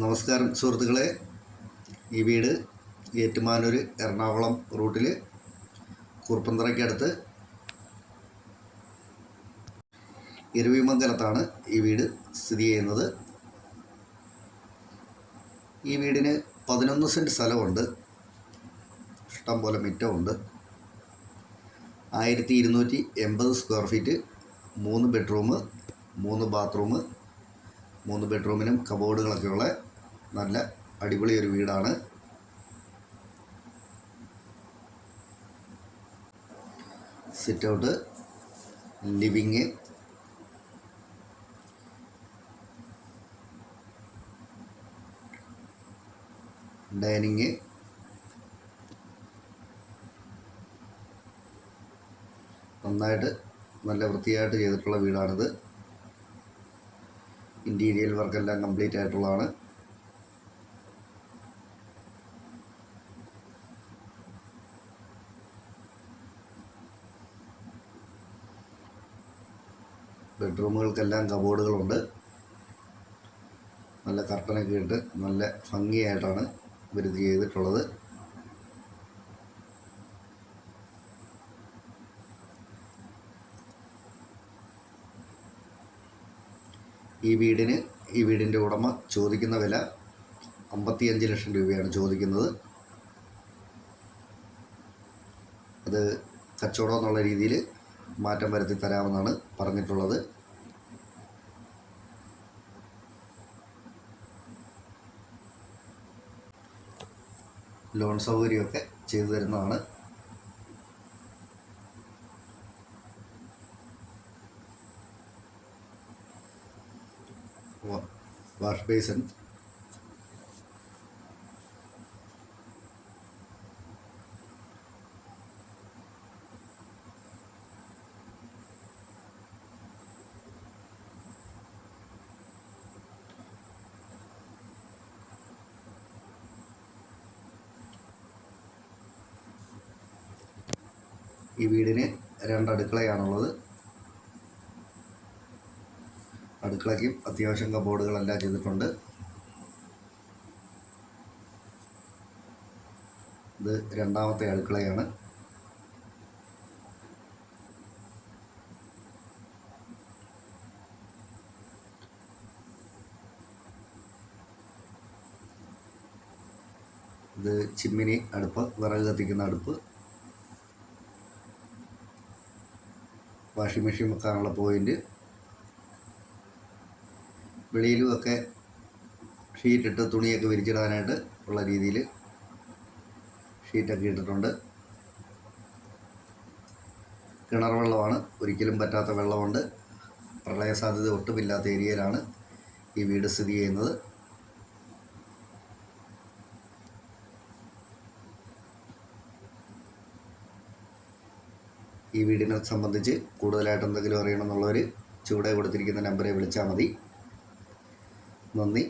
നമസ്കാരം സുഹൃത്തുക്കളെ, ഈ വീട് ഏറ്റുമാനൂർ എറണാകുളം റൂട്ടിൽ കുറുപ്പന്തറയ്ക്കടുത്ത് ഇരവിമംഗലത്താണ് ഈ വീട് സ്ഥിതി ചെയ്യുന്നത്. ഈ വീടിന് 11 സെൻറ്റ് സ്ഥലമുണ്ട്, ഇഷ്ടംപോലെ മുറ്റമുണ്ട്. 1280 സ്ക്വയർ ഫീറ്റ്, 3 ബെഡ്റൂം, 3 ബാത്റൂം, 3 ബെഡ്റൂമിനും കബോർഡുകളൊക്കെയുള്ള നല്ല അടിപൊളി ഒരു വീടാണ്. സിറ്റ് ഔട്ട്, ലിവിങ്, ഡൈനിങ്, നന്നായിട്ട് നല്ല വൃത്തിയായിട്ട് ചെയ്തിട്ടുള്ള വീടാണിത്. ഇൻറ്റീരിയൽ വർക്കെല്ലാം കംപ്ലീറ്റ് ആയിട്ടുള്ളതാണ്. ബെഡ്റൂമുകൾക്കെല്ലാം കബോർഡുകളുണ്ട്. നല്ല കർട്ടനൊക്കെ ഇട്ട് നല്ല ഭംഗിയായിട്ടാണ് ഇവർ ചെയ്തിട്ടുള്ളത്. ഈ വീടിൻ്റെ ഉടമ ചോദിക്കുന്ന വില 55 ലക്ഷം രൂപയാണ് ചോദിക്കുന്നത്. അത് കച്ചവടം എന്നുള്ള രീതിയിൽ മാറ്റം വരുത്തി തരാമെന്നാണ് പറഞ്ഞിട്ടുള്ളത്. ലോൺ സൗകര്യമൊക്കെ ചെയ്തു തരുന്നതാണ്. വാഷ് ബേസിൻ, ഈ വീടിന് 2 അടുക്കളയാണുള്ളത്. അടുക്കളയ്ക്കും അത്യാവശ്യം കബോർഡുകളെല്ലാം ചെയ്തിട്ടുണ്ട്. ഇത് രണ്ടാമത്തെ അടുക്കളയാണ്. ഇത് ചിമ്മിനി അടുപ്പ്, വിറക് കത്തിക്കുന്ന അടുപ്പ്. വാഷിംഗ് മെഷീൻ വെക്കാനുള്ള പോയിൻ്റ്. വെളിയിലുമൊക്കെ ഷീറ്റിട്ട് തുണിയൊക്കെ വിരിച്ചിടാനായിട്ട് ഉള്ള രീതിയിൽ ഷീറ്റൊക്കെ ഇട്ടിട്ടുണ്ട്. കിണർ വെള്ളമാണ്, ഒരിക്കലും പറ്റാത്ത വെള്ളമുണ്ട്. പ്രളയ സാധ്യത ഒട്ടുമില്ലാത്ത ഏരിയയിലാണ് ഈ വീട് സ്ഥിതി ചെയ്യുന്നത്. ഈ വീടിനെ സംബന്ധിച്ച് കൂടുതലായിട്ട് എന്തെങ്കിലും അറിയണമെന്നുള്ളവർ ചുവടെ കൊടുത്തിരിക്കുന്ന നമ്പറെ വിളിച്ചാൽ മതി. നന്ദി.